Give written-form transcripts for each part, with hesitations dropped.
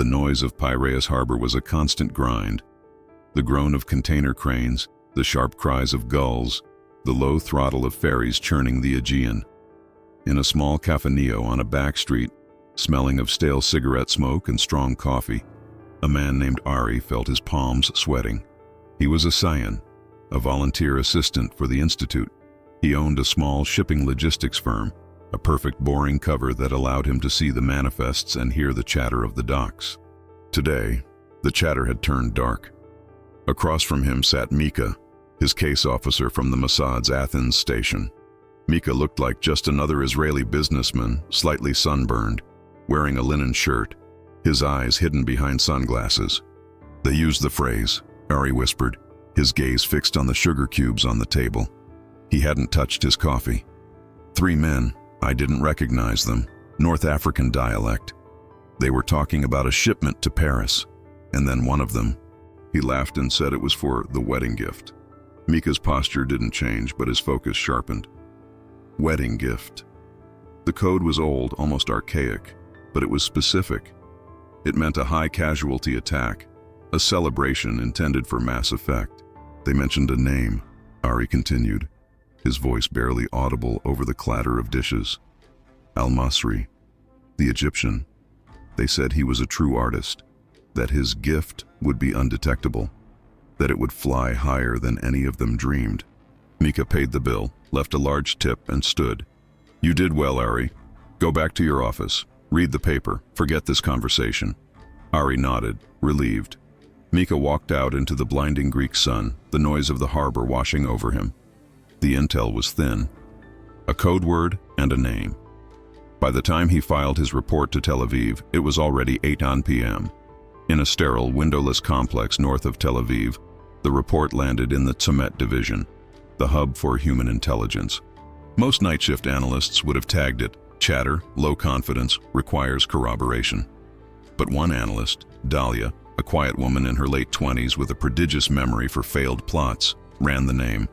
The noise of Piraeus Harbor was a constant grind. The groan of container cranes, the sharp cries of gulls, the low throttle of ferries churning the Aegean. In a small cafeteria on a back street, smelling of stale cigarette smoke and strong coffee, a man named Ari felt his palms sweating. He was a scion, a volunteer assistant for the Institute. He owned a small shipping logistics firm, a perfect boring cover that allowed him to see the manifests and hear the chatter of the docks. Today, the chatter had turned dark. Across from him sat Mika, his case officer from the Mossad's Athens station. Mika looked like just another Israeli businessman, slightly sunburned, wearing a linen shirt, his eyes hidden behind sunglasses. "They used the phrase," Ari whispered, his gaze fixed on the sugar cubes on the table. He hadn't touched his coffee. "3 men, I didn't recognize them, North African dialect. They were talking about a shipment to Paris, and then one of them," he laughed and said it was for the wedding gift. Mika's posture didn't change, but his focus sharpened. Wedding gift. The code was old, almost archaic, but it was specific. It meant a high-casualty attack, a celebration intended for mass effect. "They mentioned a name," Ari continued, his voice barely audible over the clatter of dishes. "Al-Masri, the Egyptian. They said he was a true artist, that his gift would be undetectable, that it would fly higher than any of them dreamed." Mika paid the bill, left a large tip, and stood. "You did well, Ari. Go back to your office. Read the paper. Forget this conversation." Ari nodded, relieved. Mika walked out into the blinding Greek sun, the noise of the harbor washing over him. The intel was thin. A code word and a name. By the time he filed his report to Tel Aviv, it was already 8 p.m. In a sterile, windowless complex north of Tel Aviv, the report landed in the Tzomet division, the hub for human intelligence. Most night shift analysts would have tagged it, "Chatter, low confidence, requires corroboration." But one analyst, Dahlia, a quiet woman in her late 20s with a prodigious memory for failed plots, ran the name.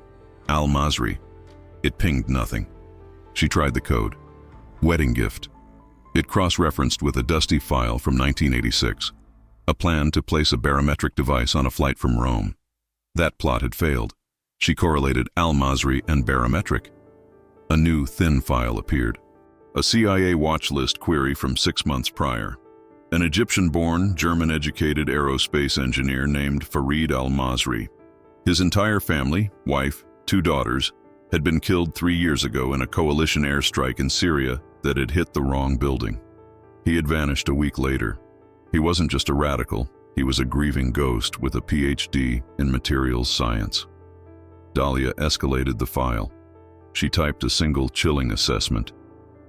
Al-Masri. It pinged nothing. She tried the code. Wedding gift. It cross-referenced with a dusty file from 1986, a plan to place a barometric device on a flight from Rome. That plot had failed. She correlated Al-Masri and barometric. A new, thin file appeared. A CIA watch list query from 6 months prior. An Egyptian-born, German-educated aerospace engineer named Farid Al-Masri. His entire family, wife, 2 daughters, had been killed 3 years ago in a coalition airstrike in Syria that had hit the wrong building. He had vanished a week later. He wasn't just a radical, he was a grieving ghost with a PhD in materials science. Dahlia escalated the file. She typed a single chilling assessment.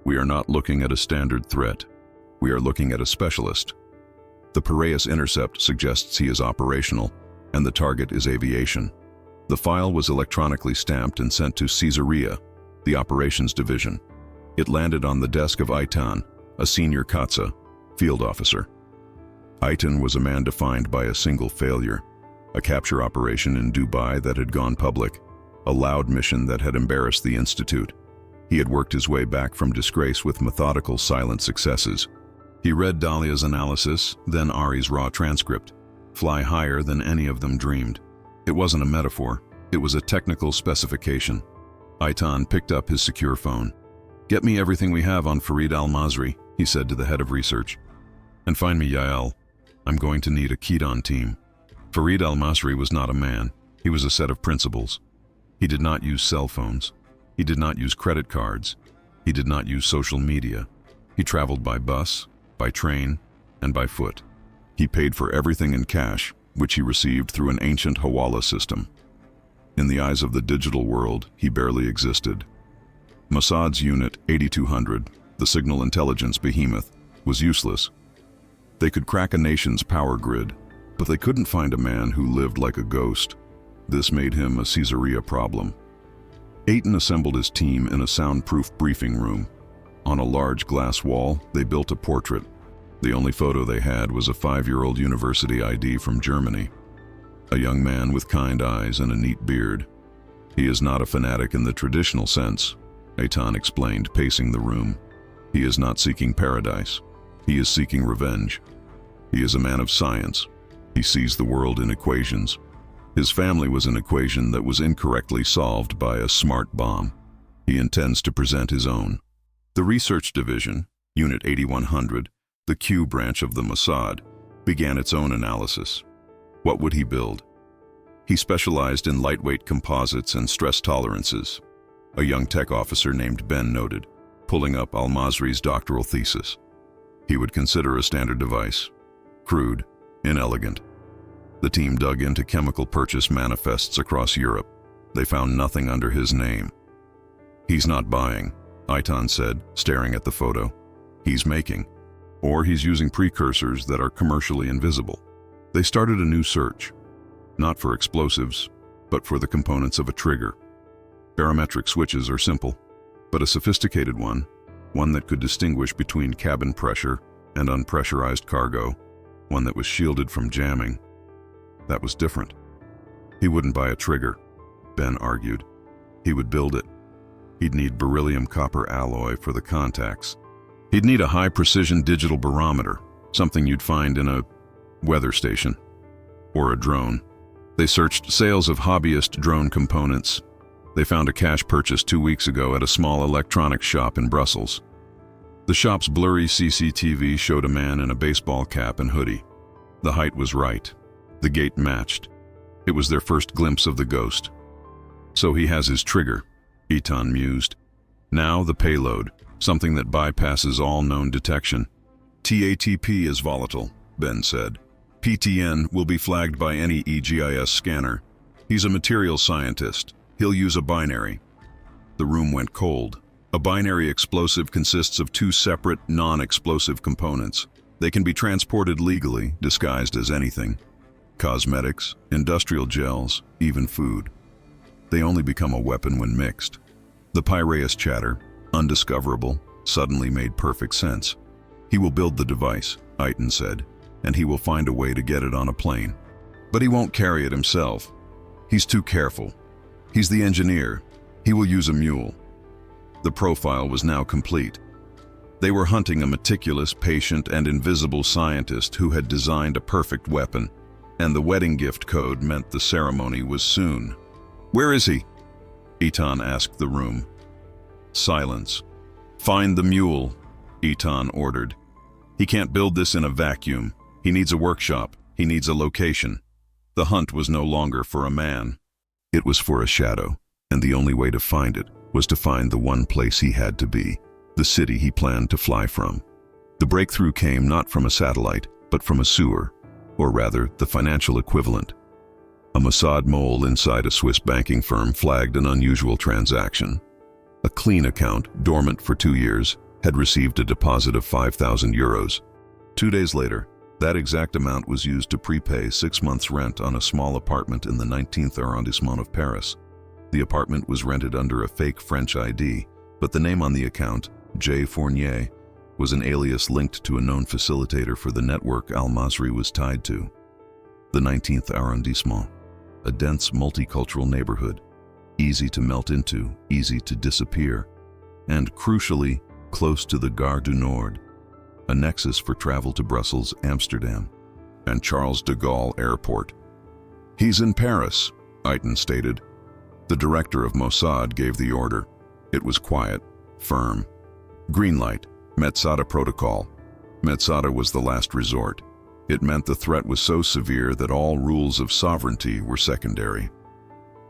"We are not looking at a standard threat. We are looking at a specialist. The Piraeus intercept suggests he is operational, and the target is aviation." The file was electronically stamped and sent to Caesarea, the operations division. It landed on the desk of Eitan, a senior Katsa, field officer. Eitan was a man defined by a single failure, a capture operation in Dubai that had gone public, a loud mission that had embarrassed the Institute. He had worked his way back from disgrace with methodical, silent successes. He read Dahlia's analysis, then Ari's raw transcript. Fly higher than any of them dreamed. It wasn't a metaphor, it was a technical specification. Eitan picked up his secure phone. "Get me everything we have on Farid Al-Masri," he said to the head of research. "And find me Yael. I'm going to need a Kedon team." Farid Al-Masri was not a man, he was a set of principles. He did not use cell phones. He did not use credit cards. He did not use social media. He traveled by bus, by train, and by foot. He paid for everything in cash, which he received through an ancient Hawala system. In the eyes of the digital world, he barely existed. Mossad's Unit 8200, the signal intelligence behemoth, was useless. They could crack a nation's power grid, but they couldn't find a man who lived like a ghost. This made him a Caesarea problem. Eitan assembled his team in a soundproof briefing room. On a large glass wall, they built a portrait. The only photo they had was a 5-year-old university ID from Germany. A young man with kind eyes and a neat beard. "He is not a fanatic in the traditional sense," Eitan explained, pacing the room. "He is not seeking paradise. He is seeking revenge." He is a man of science. He sees the world in equations. His family was an equation that was incorrectly solved by a smart bomb. He intends to present his own. The research division, Unit 8100, the Q branch of the Mossad, began its own analysis. What would he build? He specialized in lightweight composites and stress tolerances. A young tech officer named Ben noted, pulling up al-Masri's doctoral thesis. He would consider a standard device. Crude, inelegant. The team dug into chemical purchase manifests across Europe. They found nothing under his name. He's not buying, Eitan said, staring at the photo. He's making. Or he's using precursors that are commercially invisible. They started a new search. Not for explosives, but for the components of a trigger. Barometric switches are simple, but a sophisticated one that could distinguish between cabin pressure and unpressurized cargo, one that was shielded from jamming. That was different. He wouldn't buy a trigger, Ben argued. He would build it. He'd need beryllium copper alloy for the contacts. He'd need a high-precision digital barometer, something you'd find in a weather station or a drone. They searched sales of hobbyist drone components. They found a cash purchase 2 weeks ago at a small electronics shop in Brussels. The shop's blurry CCTV showed a man in a baseball cap and hoodie. The height was right. The gait matched. It was their first glimpse of the ghost. So he has his trigger, Eitan mused. Now the payload, something that bypasses all known detection. TATP is volatile, Ben said. PTN will be flagged by any EGIS scanner. He's a materials scientist. He'll use a binary. The room went cold. A binary explosive consists of two separate, non-explosive components. They can be transported legally, disguised as anything. Cosmetics, industrial gels, even food. They only become a weapon when mixed. The Piraeus chatter, undiscoverable, suddenly made perfect sense. He will build the device, Eitan said, and he will find a way to get it on a plane. But he won't carry it himself. He's too careful. He's the engineer. He will use a mule. The profile was now complete. They were hunting a meticulous, patient, and invisible scientist who had designed a perfect weapon, and the wedding gift code meant the ceremony was soon. "Where is he?" Eitan asked the room. Silence. "Find the mule," Eitan ordered. "He can't build this in a vacuum. He needs a workshop. He needs a location." The hunt was no longer for a man. It was for a shadow, and the only way to find it was to find the one place he had to be, the city he planned to fly from. The breakthrough came not from a satellite, but from a sewer, or rather, the financial equivalent. A Mossad mole inside a Swiss banking firm flagged an unusual transaction. A clean account, dormant for 2 years, had received a deposit of 5,000 euros. 2 days later, that exact amount was used to prepay 6 months' rent on a small apartment in the 19th arrondissement of Paris. The apartment was rented under a fake French ID, but the name on the account, J. Fournier, was an alias linked to a known facilitator for the network al-Masri was tied to. The 19th arrondissement, a dense multicultural neighborhood, easy to melt into, easy to disappear, and crucially, close to the Gare du Nord, a nexus for travel to Brussels, Amsterdam, and Charles de Gaulle Airport. "He's in Paris," Eitan stated. The director of Mossad gave the order. It was quiet, firm. Green light, Metzada protocol. Metzada was the last resort. It meant the threat was so severe that all rules of sovereignty were secondary.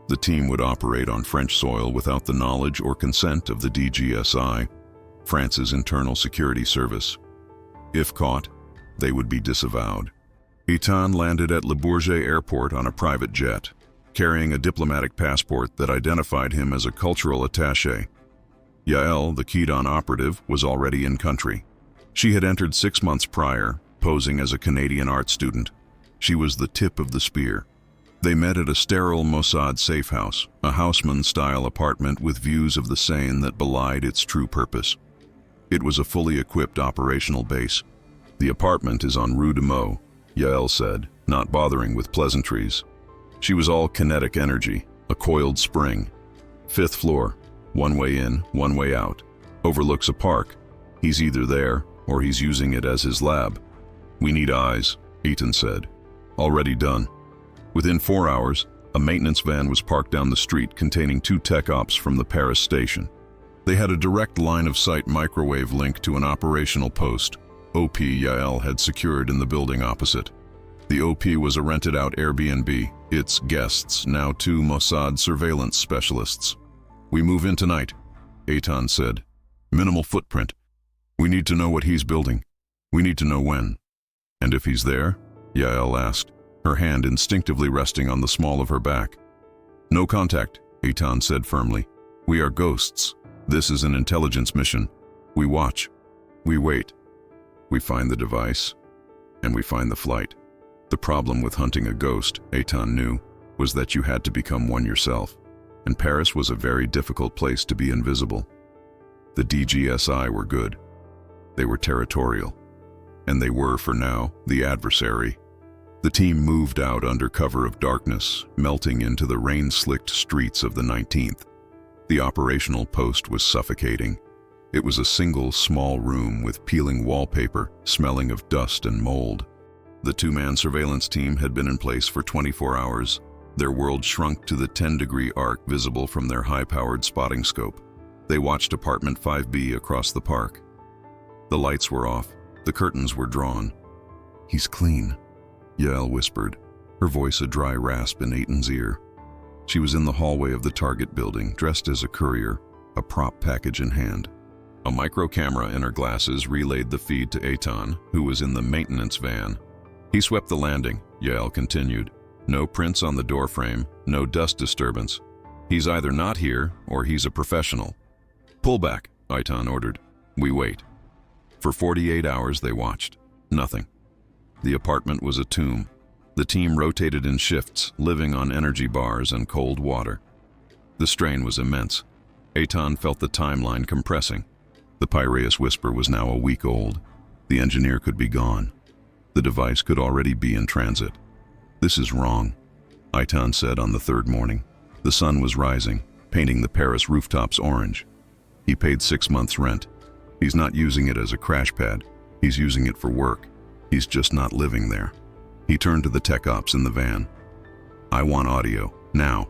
The team would operate on French soil without the knowledge or consent of the DGSI, France's internal security service. If caught, they would be disavowed. Eitan landed at Le Bourget Airport on a private jet, carrying a diplomatic passport that identified him as a cultural attaché. Yael, the Kidon operative, was already in country. She had entered 6 months prior, posing as a Canadian art student. She was the tip of the spear. They met at a sterile Mossad safe house, a Haussmann-style apartment with views of the Seine that belied its true purpose. It was a fully equipped operational base. "The apartment is on Rue de Meaux," Yael said, not bothering with pleasantries. She was all kinetic energy, a coiled spring. 5th floor, one way in, one way out. Overlooks a park. He's either there, or he's using it as his lab. We need eyes, Eitan said. Already done. Within 4 hours, a maintenance van was parked down the street containing 2 tech ops from the Paris station. They had a direct line-of-sight microwave link to an operational post OP Yael had secured in the building opposite. The OP was a rented-out Airbnb, its guests now 2 Mossad surveillance specialists. We move in tonight, Eitan said. Minimal footprint. We need to know what he's building. We need to know when. And if he's there? Yael asked, her hand instinctively resting on the small of her back. No contact, Eitan said firmly. We are ghosts. This is an intelligence mission. We watch. We wait. We find the device. And we find the flight. The problem with hunting a ghost, Eitan knew, was that you had to become one yourself. And Paris was a very difficult place to be invisible. The DGSI were good. They were territorial. And they were, for now, the adversary. The team moved out under cover of darkness, melting into the rain-slicked streets of the 19th. The operational post was suffocating. It was a single, small room with peeling wallpaper, smelling of dust and mold. The 2-man surveillance team had been in place for 24 hours. Their world shrunk to the 10-degree arc visible from their high-powered spotting scope. They watched apartment 5B across the park. The lights were off. The curtains were drawn. He's clean, Yael whispered, her voice a dry rasp in Eitan's ear. She was in the hallway of the Target building, dressed as a courier, a prop package in hand. A micro camera in her glasses relayed the feed to Eitan, who was in the maintenance van. He swept the landing, Yael continued. No prints on the doorframe, no dust disturbance. He's either not here, or he's a professional. Pull back, Eitan ordered. We wait. For 48 hours they watched. Nothing. The apartment was a tomb. The team rotated in shifts, living on energy bars and cold water. The strain was immense. Eitan felt the timeline compressing. The Piraeus whisper was now a week old. The engineer could be gone. The device could already be in transit. This is wrong, Eitan said on the 3rd morning. The sun was rising, painting the Paris rooftops orange. He paid 6 months' rent. He's not using it as a crash pad. He's using it for work. He's just not living there. He turned to the tech ops in the van. I want audio, now.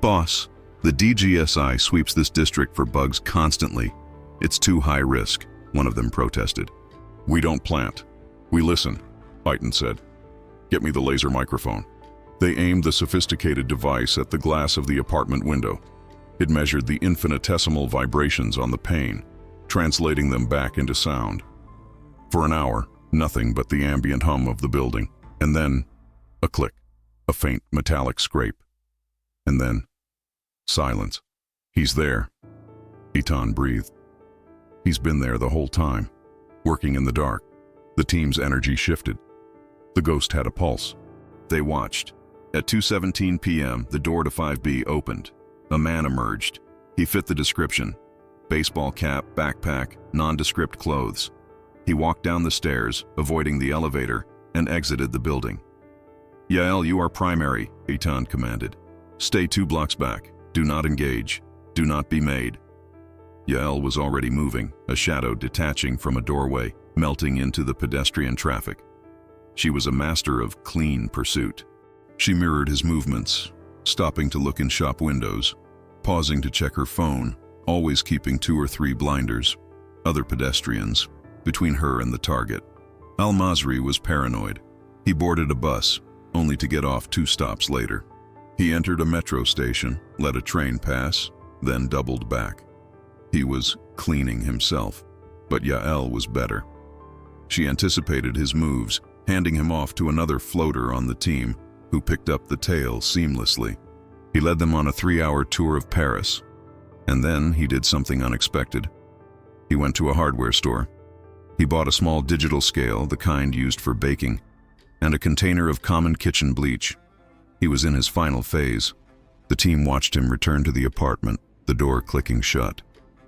Boss, the DGSI sweeps this district for bugs constantly. It's too high risk, one of them protested. We don't plant. We listen, Eitan said. Get me the laser microphone. They aimed the sophisticated device at the glass of the apartment window. It measured the infinitesimal vibrations on the pane, translating them back into sound. For an hour, nothing but the ambient hum of the building, and then a click, a faint metallic scrape. And then silence. He's there, Eitan breathed. He's been there the whole time, working in the dark. The team's energy shifted. The ghost had a pulse. They watched. At 2:17 p.m., the door to 5B opened. A man emerged. He fit the description. Baseball cap, backpack, nondescript clothes. He walked down the stairs, avoiding the elevator, and exited the building. Yael, you are primary, Eitan commanded. Stay 2 blocks back. Do not engage. Do not be made. Yael was already moving, a shadow detaching from a doorway, melting into the pedestrian traffic. She was a master of clean pursuit. She mirrored his movements, stopping to look in shop windows, pausing to check her phone, always keeping 2 or 3 blinders, other pedestrians, between her and the target. Al-Masri was paranoid. He boarded a bus, only to get off 2 stops later. He entered a metro station, let a train pass, then doubled back. He was cleaning himself, but Yael was better. She anticipated his moves, handing him off to another floater on the team, who picked up the tail seamlessly. He led them on a 3-hour tour of Paris. And then he did something unexpected. He went to a hardware store. He bought a small digital scale, the kind used for baking, and a container of common kitchen bleach. He was in his final phase. The team watched him return to the apartment, the door clicking shut.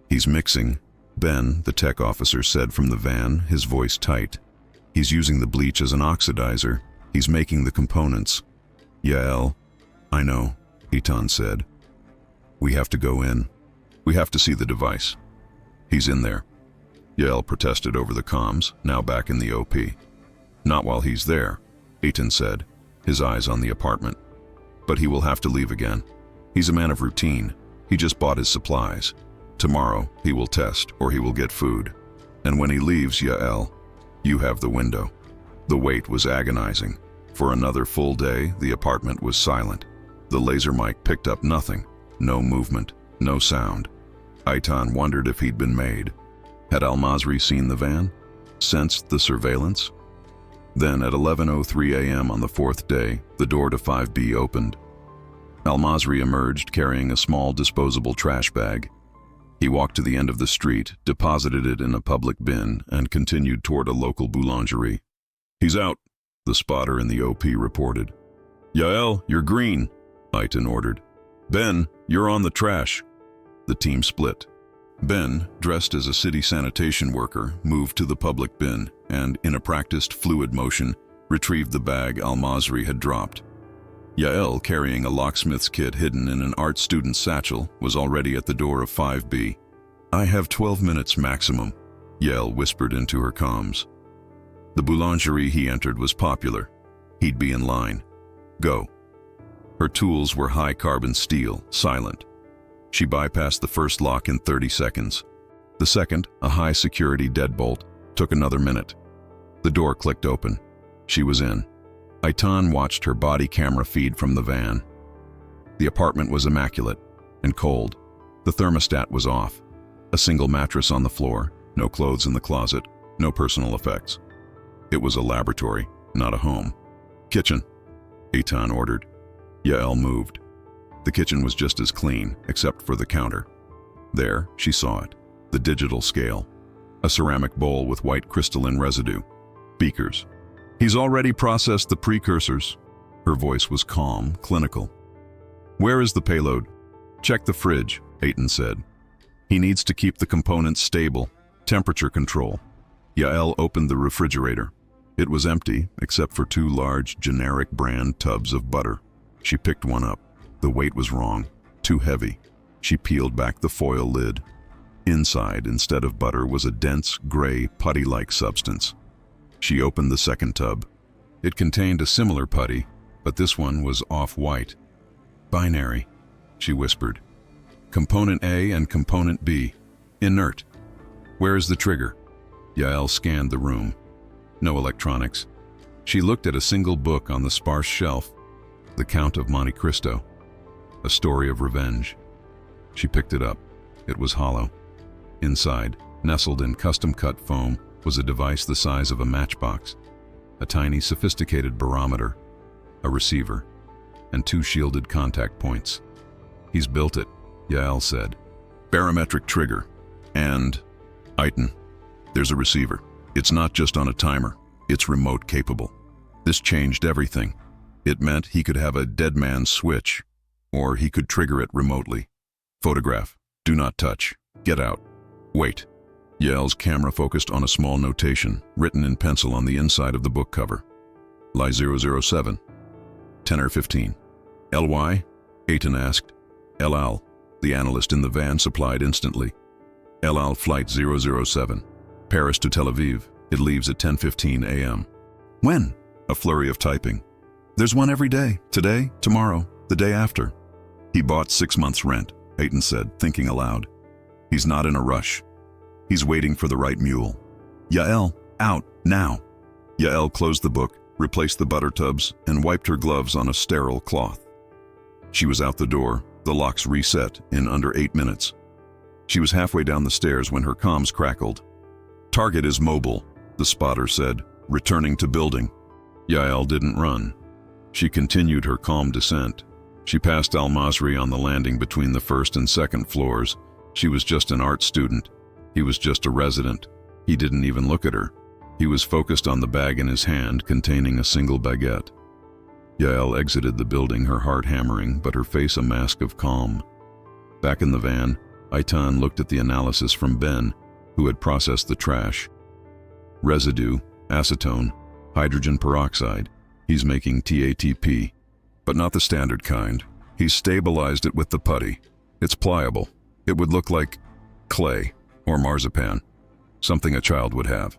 He's mixing, Ben, the tech officer, said from the van, his voice tight. He's using the bleach as an oxidizer. He's making the components. Yael, I know, Eitan said. We have to go in. We have to see the device. He's in there. Yael protested over the comms, now back in the OP. Not while he's there, Eitan said, his eyes on the apartment. But he will have to leave again. He's a man of routine. He just bought his supplies. Tomorrow, he will test or he will get food. And when he leaves, Yael, you have the window. The wait was agonizing. For another full day, the apartment was silent. The laser mic picked up nothing. No movement, no sound. Eitan wondered if he'd been made. Had Al-Masri seen the van? Sensed the surveillance? Then at 11:03 a.m. on the fourth day, the door to 5B opened. Al-Masri emerged carrying a small disposable trash bag. He walked to the end of the street, deposited it in a public bin, and continued toward a local boulangerie. He's out, the spotter in the OP reported. Yael, you're green, Eitan ordered. Ben, you're on the trash. The team split. Ben, dressed as a city sanitation worker, moved to the public bin and, in a practiced fluid motion, retrieved the bag Al-Masri had dropped. Yael, carrying a locksmith's kit hidden in an art student's satchel, was already at the door of 5B. I have 12 minutes maximum, Yael whispered into her comms. The boulangerie he entered was popular. He'd be in line. Go. Her tools were high-carbon steel, silent. She bypassed the first lock in 30 seconds. The second, a high-security deadbolt, took another minute. The door clicked open. She was in. Eitan watched her body camera feed from the van. The apartment was immaculate and cold. The thermostat was off. A single mattress on the floor, no clothes in the closet, no personal effects. It was a laboratory, not a home. Kitchen, Eitan ordered. Yael moved. The kitchen was just as clean, except for the counter. There, she saw it, the digital scale. A ceramic bowl with white crystalline residue. Beakers. He's already processed the precursors. Her voice was calm, clinical. Where is the payload? Check the fridge, Eitan said. He needs to keep the components stable. Temperature control. Yael opened the refrigerator. It was empty, except for 2 large, generic brand tubs of butter. She picked one up. The weight was wrong, too heavy. She peeled back the foil lid. Inside, instead of butter, was a dense, gray, putty-like substance. She opened the second tub. It contained a similar putty, but this one was off-white. Binary, she whispered. Component A and component B. Inert. Where is the trigger? Yael scanned the room. No electronics. She looked at a single book on the sparse shelf, The Count of Monte Cristo. A story of revenge. She picked it up. It was hollow. Inside, nestled in custom-cut foam, was a device the size of a matchbox. A tiny, sophisticated barometer, a receiver, and 2 shielded contact points. He's built it, Yael said. Barometric trigger. And, Eitan, there's a receiver. It's not just on a timer. It's remote capable. This changed everything. It meant he could have a dead man's switch, or he could trigger it remotely. Photograph. Do not touch. Get out. Wait. Yael's camera focused on a small notation, written in pencil on the inside of the book cover. Lie 007. 10 or 15. LY? Eitan asked. El Al, the analyst in the van supplied instantly. El Al Flight 007. Paris to Tel Aviv. It leaves at 10:15 a.m. When? A flurry of typing. There's one every day. Today, tomorrow, the day after. He bought 6 months' rent, Eitan said, thinking aloud. He's not in a rush. He's waiting for the right mule. Yael, out, now. Yael closed the book, replaced the butter tubs, and wiped her gloves on a sterile cloth. She was out the door, the locks reset in under 8 minutes. She was halfway down the stairs when her comms crackled. Target is mobile, the spotter said, returning to building. Yael didn't run. She continued her calm descent. She passed Al-Masri on the landing between the first and second floors. She was just an art student. He was just a resident. He didn't even look at her. He was focused on the bag in his hand containing a single baguette. Yael exited the building, her heart hammering, but her face a mask of calm. Back in the van, Eitan looked at the analysis from Ben, who had processed the trash. Residue, acetone, hydrogen peroxide. He's making TATP, but not the standard kind. He's stabilized it with the putty. It's pliable. It would look like clay or marzipan, something a child would have.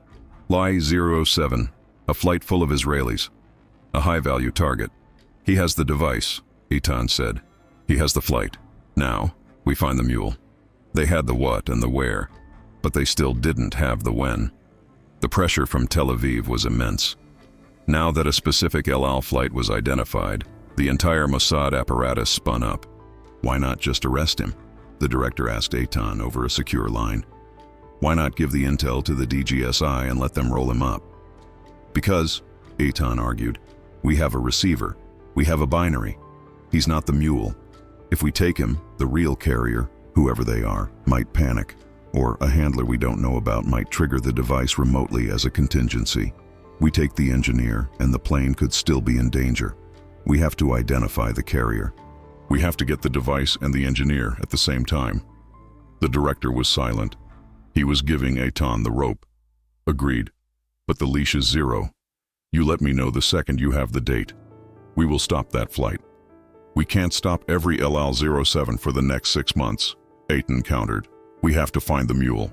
Lie 07. A flight full of Israelis. A high-value target. He has the device, Eitan said. He has the flight. Now, we find the mule. They had the what and the where, but they still didn't have the when. The pressure from Tel Aviv was immense. Now that a specific El Al flight was identified, the entire Mossad apparatus spun up. Why not just arrest him? The director asked Eitan over a secure line. Why not give the intel to the DGSI and let them roll him up? Because, Eitan argued, we have a receiver. We have a binary. He's not the mule. If we take him, the real carrier, whoever they are, might panic, or a handler we don't know about might trigger the device remotely as a contingency. We take the engineer, and the plane could still be in danger. We have to identify the carrier. We have to get the device and the engineer at the same time. The director was silent. He was giving Eitan the rope. Agreed. But the leash is 0. You let me know the second you have the date. We will stop that flight. We can't stop every El Al 07 for the next 6 months, Eitan countered. We have to find the mule.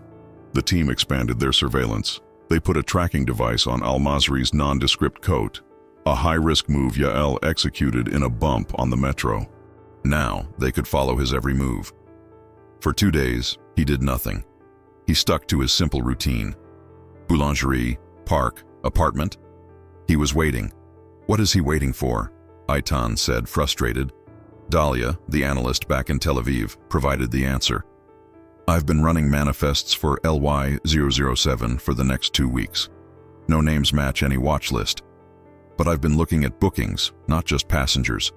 The team expanded their surveillance. They put a tracking device on Al-Masri's nondescript coat, a high-risk move Yael executed in a bump on the metro. Now, they could follow his every move. For 2 days, he did nothing. He stuck to his simple routine. Boulangerie, park, apartment. He was waiting. What is he waiting for? Eitan said, frustrated. Dalia, the analyst back in Tel Aviv, provided the answer. I've been running manifests for LY007 for the next 2 weeks. No names match any watch list. But I've been looking at bookings, not just passengers.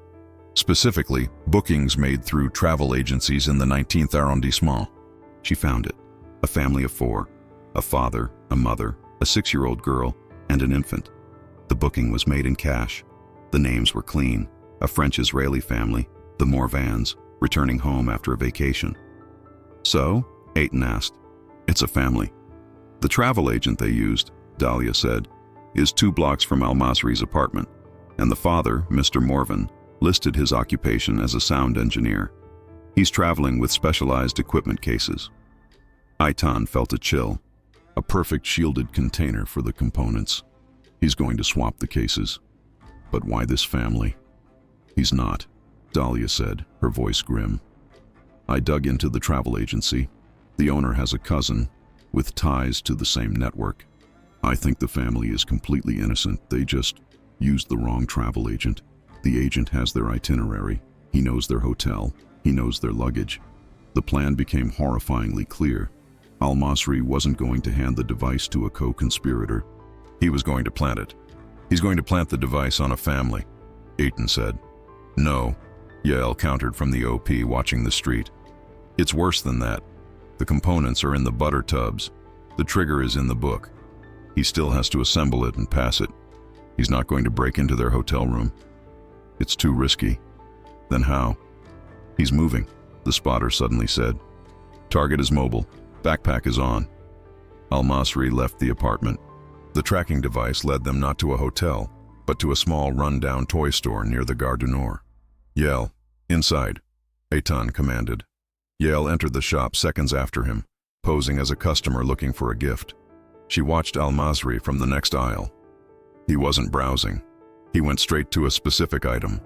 Specifically, bookings made through travel agencies in the 19th arrondissement. She found it. A family of 4. A father, a mother, a 6-year-old girl, and an infant. The booking was made in cash. The names were clean. A French-Israeli family, the Morvans, returning home after a vacation. So, Eitan asked. It's a family. The travel agent they used, Dalia said, is 2 blocks from Al-Masri's apartment, and the father, Mr. Morvan, listed his occupation as a sound engineer. He's traveling with specialized equipment cases. Eitan felt a chill. A perfect shielded container for the components. He's going to swap the cases. But why this family? He's not, Dalia said, her voice grim. I dug into the travel agency. The owner has a cousin with ties to the same network. I think the family is completely innocent. They just used the wrong travel agent. The agent has their itinerary. He knows their hotel. He knows their luggage. The plan became horrifyingly clear. Al-Masri wasn't going to hand the device to a co-conspirator. He was going to plant it. He's going to plant the device on a family, Eitan said. No, Yael countered from the OP watching the street. It's worse than that. The components are in the butter tubs. The trigger is in the book. He still has to assemble it and pass it. He's not going to break into their hotel room. It's too risky. Then how? He's moving, the spotter suddenly said. Target is mobile. Backpack is on. Al-Masri left the apartment. The tracking device led them not to a hotel, but to a small run-down toy store near the Gare du Nord. Yael, inside, Eitan commanded. Yael entered the shop seconds after him, posing as a customer looking for a gift. She watched Al-Masri from the next aisle. He wasn't browsing. He went straight to a specific item,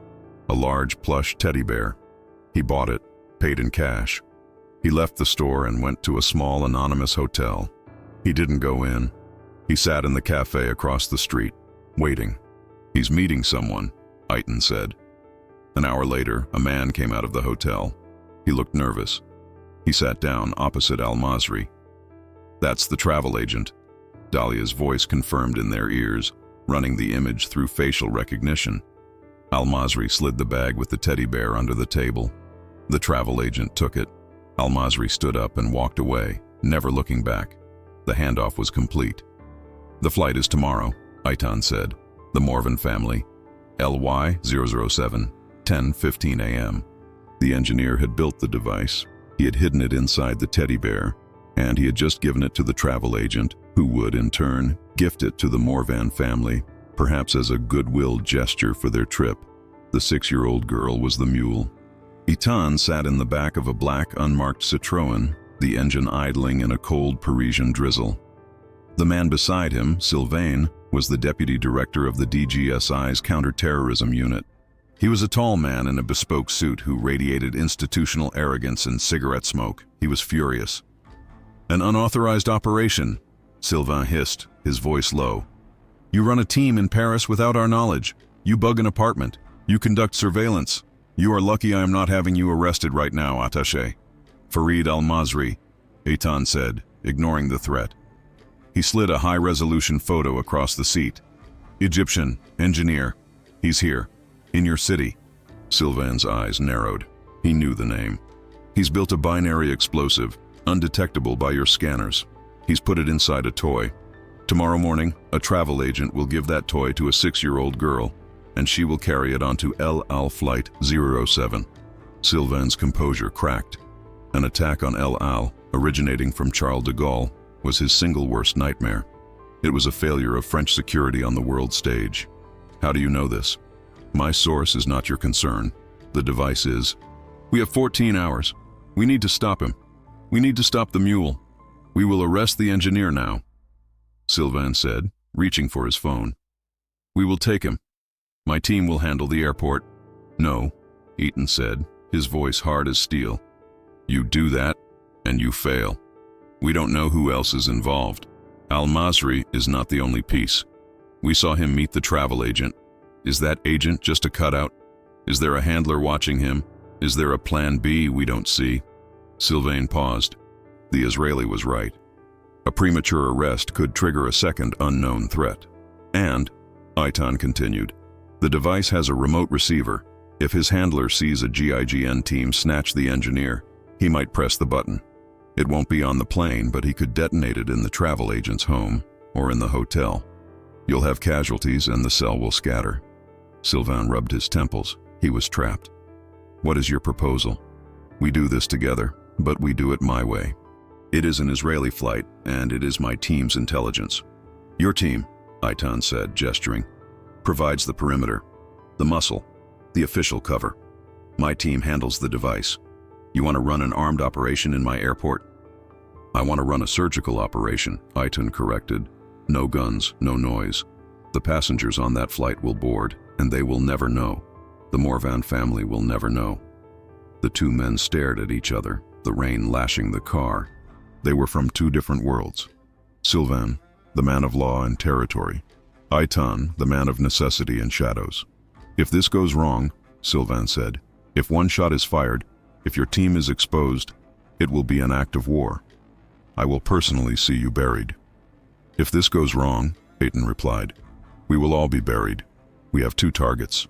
a large plush teddy bear. He bought it, paid in cash. He left the store and went to a small anonymous hotel. He didn't go in. He sat in the cafe across the street, waiting. He's meeting someone, Eitan said. An hour later, a man came out of the hotel. He looked nervous. He sat down opposite Al-Masri. That's the travel agent, Dalia's voice confirmed in their ears, running the image through facial recognition. Al-Masri slid the bag with the teddy bear under the table. The travel agent took it. Al-Masri stood up and walked away, never looking back. The handoff was complete. The flight is tomorrow, Eitan said. The Morvan family. LY007, 10:15 a.m. The engineer had built the device. He had hidden it inside the teddy bear, and he had just given it to the travel agent, who would, in turn, gift it to the Morvan family, perhaps as a goodwill gesture for their trip. The 6-year-old girl was the mule. Eitan sat in the back of a black, unmarked Citroën, the engine idling in a cold Parisian drizzle. The man beside him, Sylvain, was the deputy director of the DGSI's counterterrorism unit. He was a tall man in a bespoke suit who radiated institutional arrogance and cigarette smoke. He was furious. "An unauthorized operation," Sylvain hissed, his voice low. "You run a team in Paris without our knowledge. You bug an apartment. You conduct surveillance. You are lucky I am not having you arrested right now, attaché." "Farid al-Masri," Eitan said, ignoring the threat. He slid a high-resolution photo across the seat. "Egyptian, engineer. He's here. In your city." Sylvain's eyes narrowed. He knew the name. "He's built a binary explosive, undetectable by your scanners. He's put it inside a toy. Tomorrow morning, a travel agent will give that toy to a 6-year-old girl, and she will carry it onto El Al Flight 007. Sylvain's composure cracked. An attack on El Al, originating from Charles de Gaulle, was his single worst nightmare. It was a failure of French security on the world stage. "How do you know this?" "My source is not your concern. The device is." "We have 14 hours. We need to stop him. We need to stop the mule. We will arrest the engineer now," Sylvain said, reaching for his phone. "We will take him. My team will handle the airport." "No," Eaton said, his voice hard as steel. "You do that, and you fail. We don't know who else is involved. Al-Masri is not the only piece. We saw him meet the travel agent. Is that agent just a cutout? Is there a handler watching him? Is there a plan B we don't see?" Sylvain paused. The Israeli was right. A premature arrest could trigger a second unknown threat. "And," Eitan continued, "the device has a remote receiver. If his handler sees a GIGN team snatch the engineer, he might press the button. It won't be on the plane, but he could detonate it in the travel agent's home or in the hotel. You'll have casualties and the cell will scatter." Sylvain rubbed his temples. He was trapped. "What is your proposal?" "We do this together, but we do it my way. It is an Israeli flight, and it is my team's intelligence." "Your team," Eitan said, gesturing, "provides the perimeter, the muscle, the official cover. My team handles the device. You want to run an armed operation in my airport?" "I want to run a surgical operation," Eitan corrected. "No guns, no noise. The passengers on that flight will board, and they will never know. The Morvan family will never know." The two men stared at each other, the rain lashing the car. They were from two different worlds. Sylvain, the man of law and territory. Eitan, the man of necessity and shadows. "If this goes wrong," Sylvain said, "if one shot is fired, if your team is exposed, it will be an act of war. I will personally see you buried." "If this goes wrong," Eitan replied, "we will all be buried. We have two targets,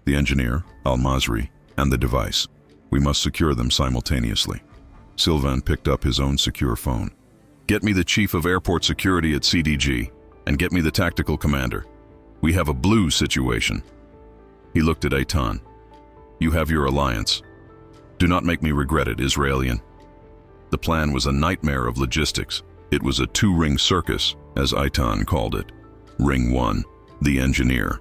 the engineer, Al-Masri, and the device. We must secure them simultaneously." Sylvain picked up his own secure phone. "Get me the chief of airport security at CDG, and get me the tactical commander. We have a blue situation." He looked at Eitan. "You have your alliance. Do not make me regret it, Israelian." The plan was a nightmare of logistics. It was a two-ring circus, as Eitan called it. Ring 1, the engineer.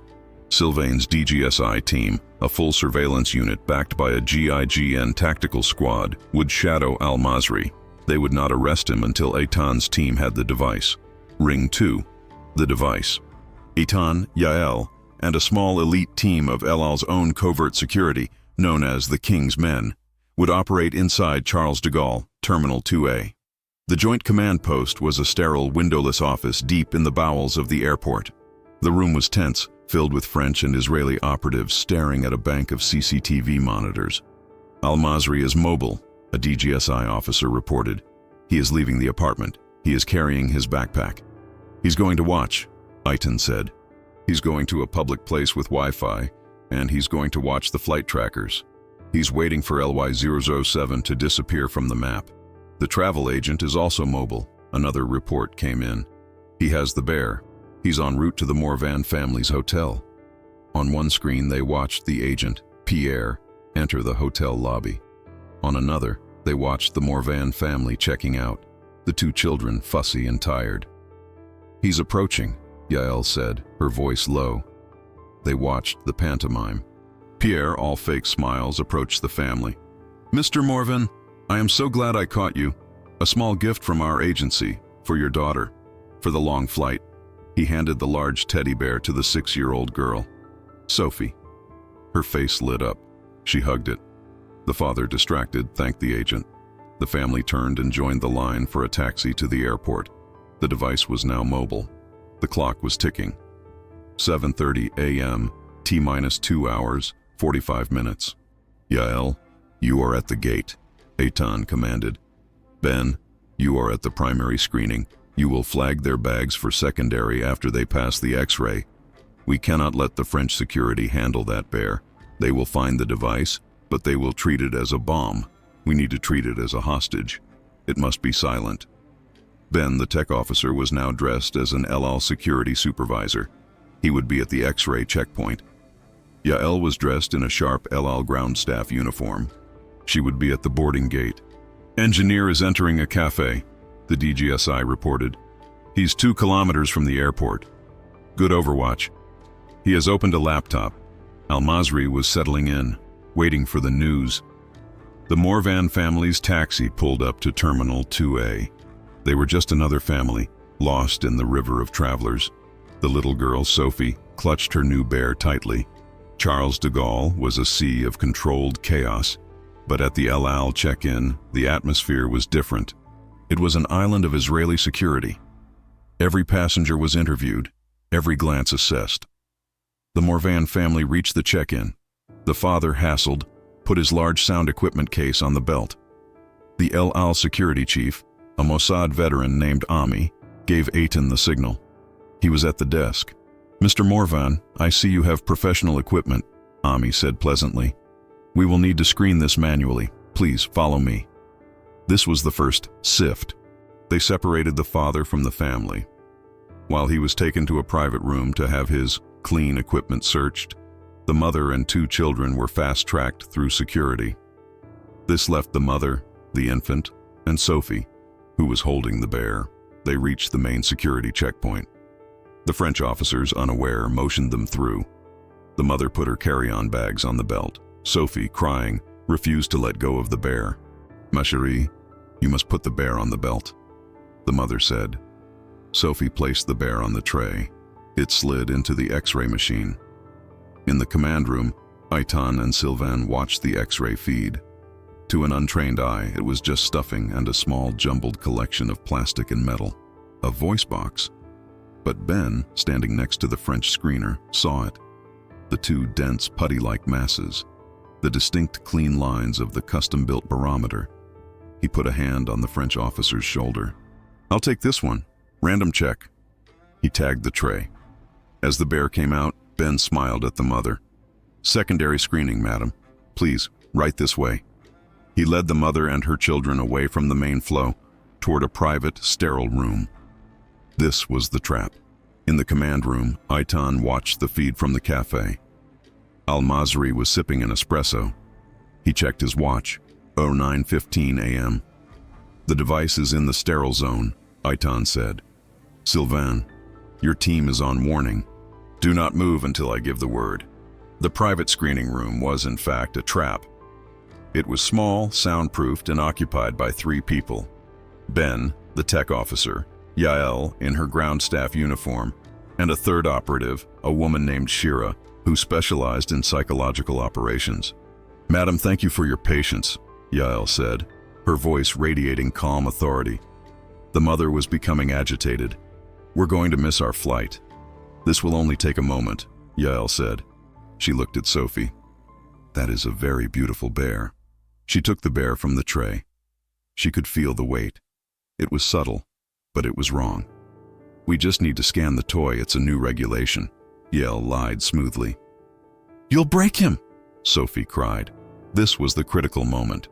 Sylvain's DGSI team, a full surveillance unit backed by a GIGN tactical squad, would shadow Al-Masri. They would not arrest him until Eitan's team had the device. Ring 2, the device. Eitan, Yael, and a small elite team of El Al's own covert security, known as the King's Men, would operate inside Charles de Gaulle, Terminal 2A. The Joint Command Post was a sterile, windowless office deep in the bowels of the airport. The room was tense, filled with French and Israeli operatives staring at a bank of CCTV monitors. "Al-Masri is mobile," a DGSI officer reported. "He is leaving the apartment. He is carrying his backpack." "He's going to watch," Eitan said. "He's going to a public place with Wi-Fi, and he's going to watch the flight trackers. He's waiting for LY007 to disappear from the map. The travel agent is also mobile," another report came in. "He has the bear. He's en route to the Morvan family's hotel." On one screen they watched the agent, Pierre, enter the hotel lobby. On another, they watched the Morvan family checking out, the two children fussy and tired. "He's approaching," Yael said, her voice low. They watched the pantomime. Pierre, all fake smiles, approached the family. "Mr. Morvan, I am so glad I caught you. A small gift from our agency, for your daughter. for the long flight. He handed the large teddy bear to the 6-year-old girl. Sophie. Her face lit up. She hugged it. The father, distracted, thanked the agent. The family turned and joined the line for a taxi to the airport. The device was now mobile. The clock was ticking. 7:30 a.m., T-minus 2 hours, 45 minutes. Yael, you are at the gate, Eitan commanded. Ben, you are at the primary screening. You will flag their bags for secondary after they pass the X-ray. We cannot let the French security handle that bear. They will find the device, but they will treat it as a bomb. We need to treat it as a hostage. It must be silent. Ben, the tech officer, was now dressed as an El Al security supervisor. He would be at the X-ray checkpoint. Yael was dressed in a sharp El Al ground staff uniform. She would be at the boarding gate. Engineer is entering a cafe, the DGSI reported. He's 2 kilometers from the airport. Good overwatch. He has opened a laptop. Al-Masri was settling in, waiting for the news. The Morvan family's taxi pulled up to Terminal 2A. They were just another family, lost in the river of travelers. The little girl, Sophie, clutched her new bear tightly. Charles de Gaulle was a sea of controlled chaos, but at the El Al check-in, the atmosphere was different. It was an island of Israeli security. Every passenger was interviewed, every glance assessed. The Morvan family reached the check-in. The father, hassled, put his large sound equipment case on the belt. The El Al security chief, a Mossad veteran named Ami, gave Eitan the signal. He was at the desk. Mr. Morvan, I see you have professional equipment, Ami said pleasantly. We will need to screen this manually. Please follow me. This was the first sift. They separated the father from the family. While he was taken to a private room to have his clean equipment searched, the mother and 2 children were fast-tracked through security. This left the mother, the infant, and Sophie, who was holding the bear. They reached the main security checkpoint. The French officers, unaware, motioned them through. The mother put her carry-on bags on the belt. Sophie, crying, refused to let go of the bear. Ma chérie, you must put the bear on the belt, the mother said. Sophie placed the bear on the tray. It slid into the X-ray machine. In the command room, Eitan and Sylvain watched the X-ray feed. To an untrained eye, it was just stuffing and a small jumbled collection of plastic and metal. A voice box. But Ben, standing next to the French screener, saw it. The 2 dense, putty-like masses. The distinct, clean lines of the custom-built barometer. He put a hand on the French officer's shoulder. I'll take this one. Random check. He tagged the tray. As the bear came out, Ben smiled at the mother. Secondary screening, madam. Please, right this way. He led the mother and her children away from the main flow, toward a private, sterile room. This was the trap. In the command room, Eitan watched the feed from the cafe. Al-Masri was sipping an espresso. He checked his watch. 09:15 a.m. The device is in the sterile zone, Eitan said. Sylvain, your team is on warning. Do not move until I give the word. The private screening room was, in fact, a trap. It was small, soundproofed, and occupied by 3 people. Ben, the tech officer, Yael, in her ground staff uniform, and a 3rd operative, a woman named Shira, who specialized in psychological operations. Madam, thank you for your patience, Yael said, her voice radiating calm authority. The mother was becoming agitated. We're going to miss our flight. This will only take a moment, Yael said. She looked at Sophie. That is a very beautiful bear. She took the bear from the tray. She could feel the weight. It was subtle, but it was wrong. We just need to scan the toy. It's a new regulation. Yael lied smoothly. You'll break him, Sophie cried. This was the critical moment.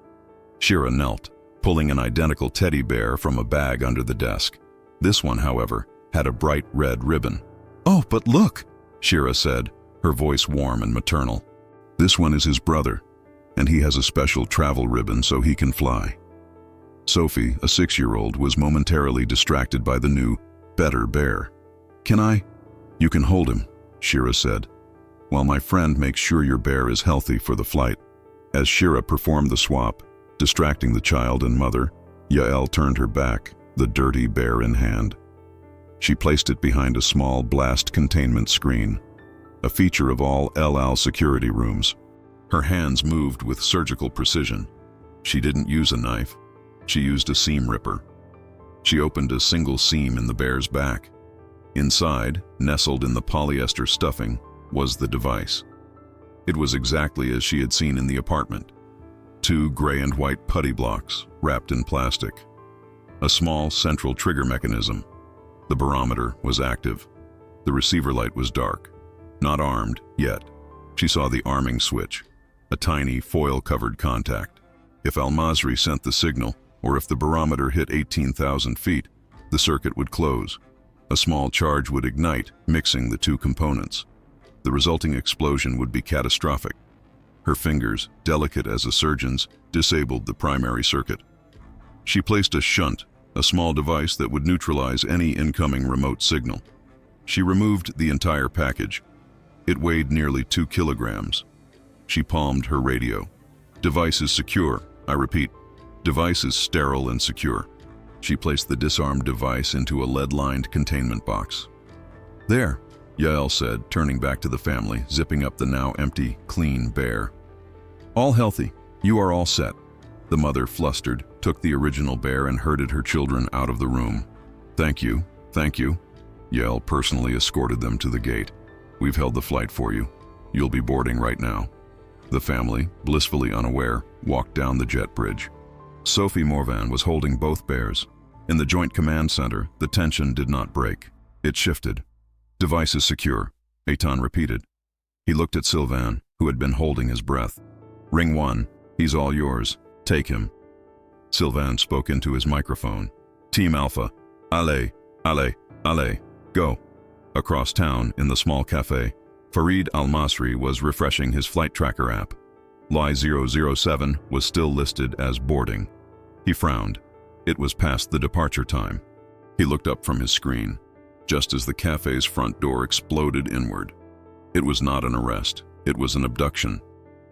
Shira knelt, pulling an identical teddy bear from a bag under the desk. This one, however, had a bright red ribbon. Oh, but look, Shira said, her voice warm and maternal. This one is his brother, and he has a special travel ribbon so he can fly. Sophie, a 6-year-old, was momentarily distracted by the new, better bear. Can I? You can hold him, Shira said, while my friend makes sure your bear is healthy for the flight. As Shira performed the swap, distracting the child and mother, Yael turned her back, the dirty bear in hand. She placed it behind a small blast containment screen, a feature of all El Al security rooms. Her hands moved with surgical precision. She didn't use a knife. She used a seam ripper. She opened a single seam in the bear's back. Inside, nestled in the polyester stuffing, was the device. It was exactly as she had seen in the apartment. 2 gray and white putty blocks wrapped in plastic. A small central trigger mechanism. The barometer was active. The receiver light was dark. Not armed yet. She saw the arming switch, a tiny foil-covered contact. If Al-Masri sent the signal, or if the barometer hit 18,000 feet, the circuit would close. A small charge would ignite, mixing the 2 components. The resulting explosion would be catastrophic. Her fingers, delicate as a surgeon's, disabled the primary circuit. She placed a shunt, a small device that would neutralize any incoming remote signal. She removed the entire package. It weighed nearly 2 kilograms. She palmed her radio. Device is secure. I repeat, device is sterile and secure. She placed the disarmed device into a lead-lined containment box. There, Yael said, turning back to the family, zipping up the now empty, clean bear. All healthy. You are all set. The mother, flustered, took the original bear and herded her children out of the room. Thank you, thank you. Yael personally escorted them to the gate. We've held the flight for you. You'll be boarding right now. The family, blissfully unaware, walked down the jet bridge. Sophie Morvan was holding both bears. In the Joint Command Center, the tension did not break. It shifted. Device is secure, Eitan repeated. He looked at Sylvain, who had been holding his breath. Ring 1, he's all yours. Take him. Sylvain spoke into his microphone. Team Alpha, allez, allez, allez, go. Across town, in the small cafe, Farid Al-Masri was refreshing his flight tracker app. Lie 007 was still listed as boarding. He frowned. It was past the departure time. He looked up from his screen, just as the cafe's front door exploded inward. It was not an arrest. It was an abduction.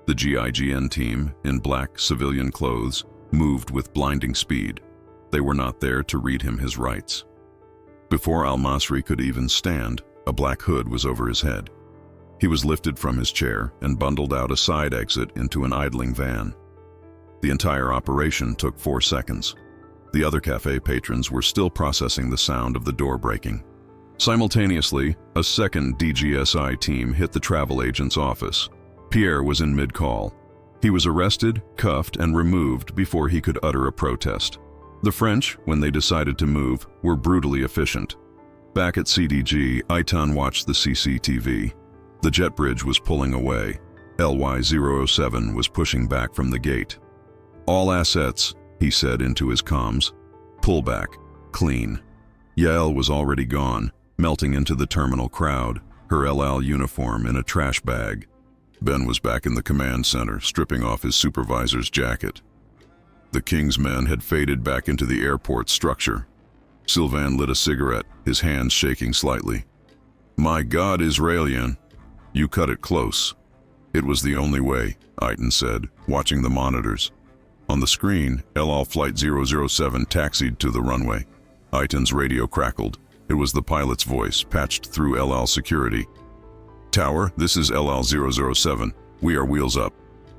The GIGN team, in black civilian clothes, moved with blinding speed. They were not there to read him his rights. Before Al-Masri could even stand, a black hood was over his head. He was lifted from his chair and bundled out a side exit into an idling van. The entire operation took 4 seconds. The other cafe patrons were still processing the sound of the door breaking. Simultaneously, a second DGSI team hit the travel agent's office. Pierre was in mid-call. He was arrested, cuffed, and removed before he could utter a protest. The French, when they decided to move, were brutally efficient. Back at CDG, Eitan watched the CCTV. The jet bridge was pulling away. LY-007 was pushing back from the gate. All assets, he said into his comms. Pull back. Clean. Yael was already gone, melting into the terminal crowd, her El Al uniform in a trash bag. Ben was back in the command center, stripping off his supervisor's jacket. The King's men had faded back into the airport structure. Sylvain lit a cigarette, his hands shaking slightly. My God, Israelian, you cut it close. It was the only way, Eitan said, watching the monitors. On the screen, El Al Flight 007 taxied to the runway. Eitan's radio crackled. It was the pilot's voice, patched through El Al security. Tower, this is El Al 007. We are wheels up.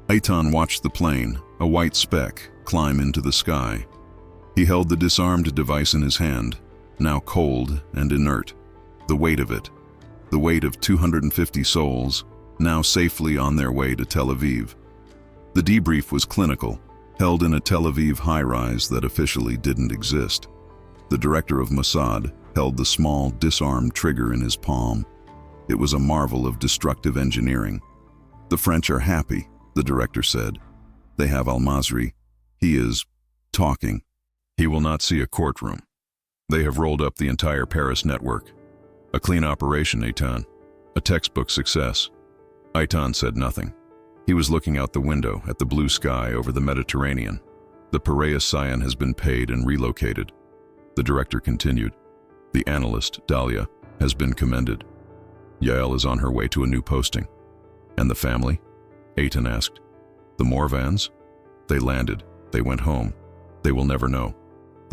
Eitan watched the plane, a white speck, climb into the sky. He held the disarmed device in his hand, now cold and inert. The weight of it, the weight of 250 souls, now safely on their way to Tel Aviv. The debrief was clinical, held in a Tel Aviv high-rise that officially didn't exist. The director of Mossad held the small, disarmed trigger in his palm. It was a marvel of destructive engineering. The French are happy, the director said. They have Al-Masri. He is talking. He will not see a courtroom. They have rolled up the entire Paris network. A clean operation, Eitan. A textbook success. Eitan said nothing. He was looking out the window at the blue sky over the Mediterranean. The Piraeus Scion has been paid and relocated. The director continued. The analyst, Dahlia, has been commended. Yael is on her way to a new posting. And the family? Eitan asked. The Morvans? They landed. They went home. They will never know.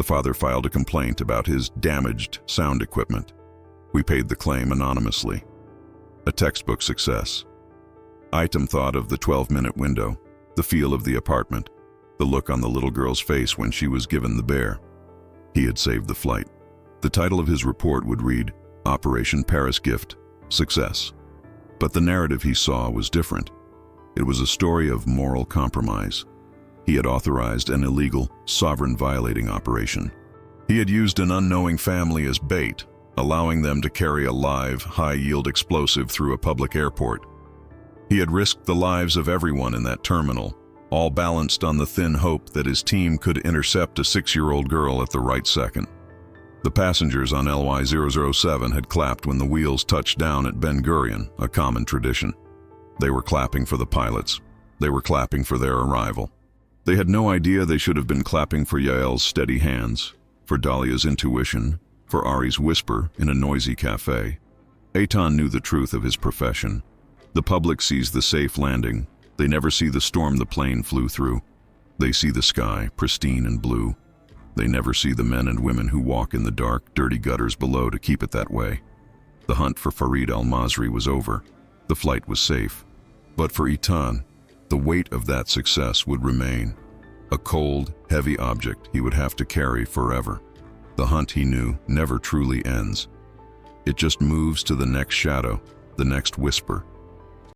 The father filed a complaint about his damaged sound equipment. We paid the claim anonymously. A textbook success. Item thought of the 12-minute window, the feel of the apartment, the look on the little girl's face when she was given the bear. He had saved the flight. The title of his report would read, Operation Paris Gift, Success. But the narrative he saw was different. It was a story of moral compromise. He had authorized an illegal, sovereign-violating operation. He had used an unknowing family as bait, allowing them to carry a live, high-yield explosive through a public airport. He had risked the lives of everyone in that terminal, all balanced on the thin hope that his team could intercept a 6-year-old girl at the right second. The passengers on LY-007 had clapped when the wheels touched down at Ben Gurion, a common tradition. They were clapping for the pilots. They were clapping for their arrival. They had no idea they should have been clapping for Yael's steady hands, for Dahlia's intuition, for Ari's whisper in a noisy cafe. Eitan knew the truth of his profession. The public sees the safe landing. They never see the storm the plane flew through. They see the sky, pristine and blue. They never see the men and women who walk in the dark, dirty gutters below to keep it that way. The hunt for Farid al-Masri was over. The flight was safe. But for Eitan, the weight of that success would remain. A cold, heavy object he would have to carry forever. The hunt, he knew, never truly ends. It just moves to the next shadow, the next whisper,